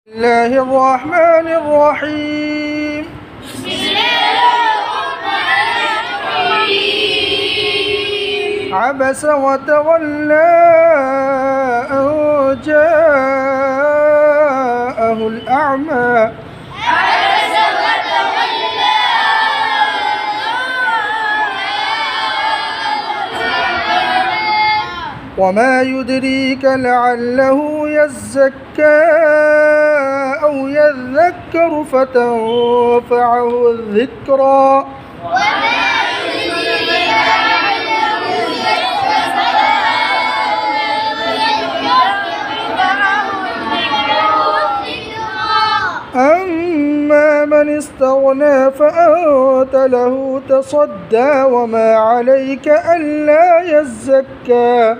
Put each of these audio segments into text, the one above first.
بسم الله الرحمن الرحيم. بسم الله الرحمن الرحيم. عبس وتولى أن جاءه الأعمى. عبس وتولى وما يدريك لعله يزكى أو يذكر فتنفعه الذكرى. وما يدريك لعله يزكى أما من استغنى فأنت له تصدى وما عليك ألا يزكى.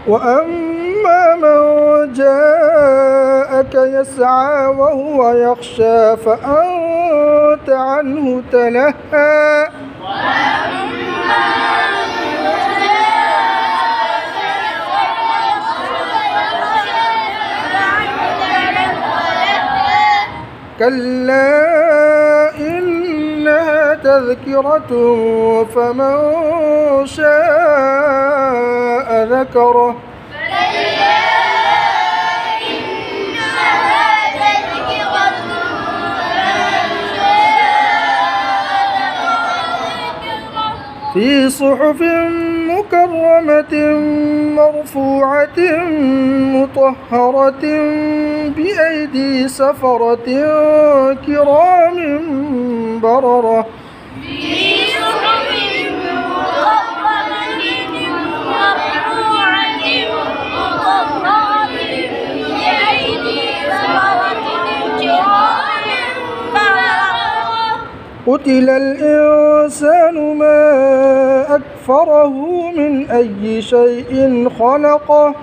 وأما من جاءك يسعى وهو يخشى فأنت عنه تلهى. كلا إنها تذكرة فمن شاء ذكره. في صحف مكرمة مرفوعة مطهرة بأيدي سفرة كرام بررة. في صحف مكرمة مرفوعة مطهرة بأيدي سفرة كرام بررة. قتل الإنسان ما أكفره من أي شيء خلقه.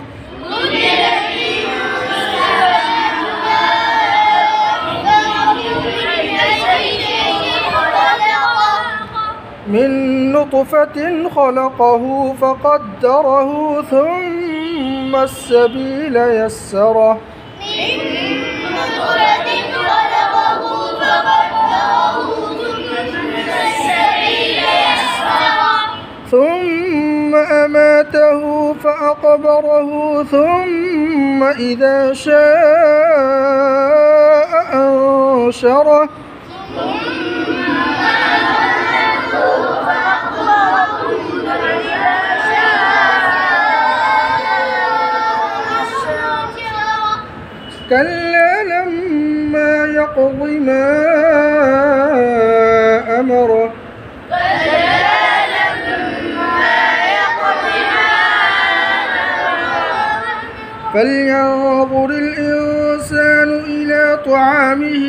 من نطفة خلقه فقدره ثم السبيل يسره. ثم أماته فأقبره ثم إذا شاء أنشره. كلا لما يقض ما أمره. فلينظر الإنسان إلى طعامه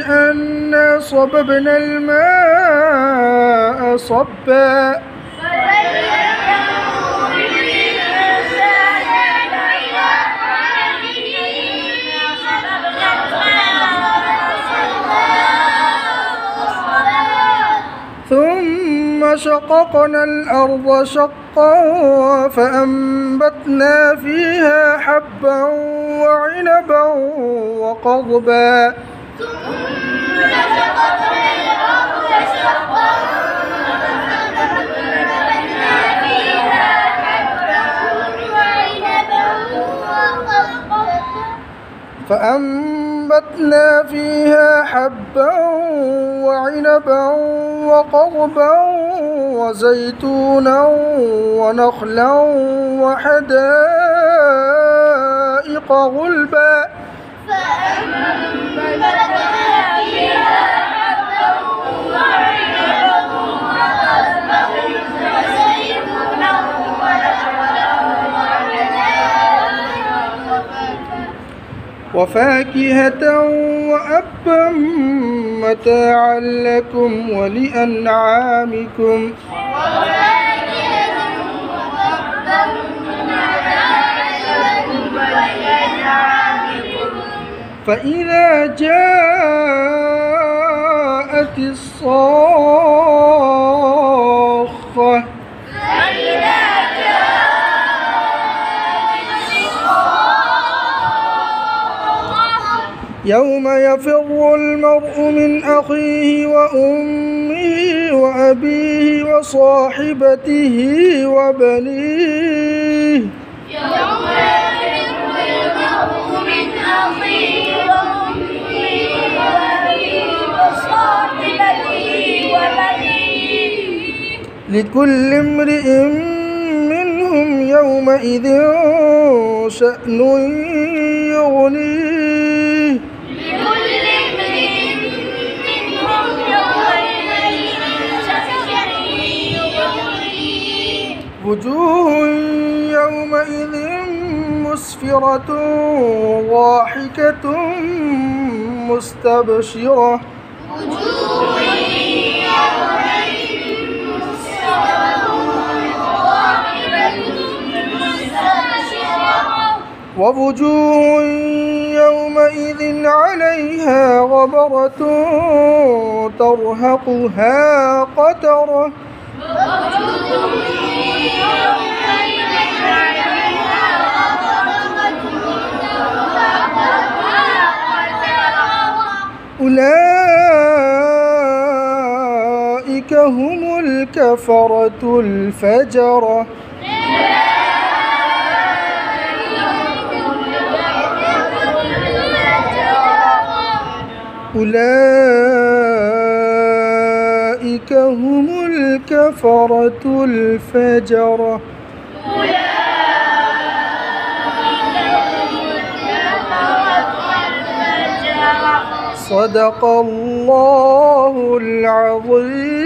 أنا صببنا الماء صبا. ثم شققنا الأرض شقا فأنبتنا فيها حبا وعنبا وقضبا. فأنبتنا فيها حبا وعنبا وقضبا وزيتونا ونخلا وحدائق غلبا. وفاكهة وأبا متاعا لكم ولأنعامكم. فإذا جاءت الصاخة يوم يفر المرء من أخيه وأمه وأبيه وصاحبته وبنيه يوم يفر المرء من أخيه وأمه وأبيه وصاحبته وبنيه لكل امرئ منهم يومئذ شأن يغنيه لكل امرئ منهم يومئذ شأن يغنيه وجوه يومئذ مسفرة ضاحكة مستبشرة وجوه يومئذ مسفرة ضاحكة مستبشرة ووجوه يومئذ عليها غبرة ترهقها قترة ووجوه يومئذ عليها غبرة ترهقها قترة أولئك هم الكفرة الفجرة أولئك هم الكفرة الفجرة صدق الله العظيم.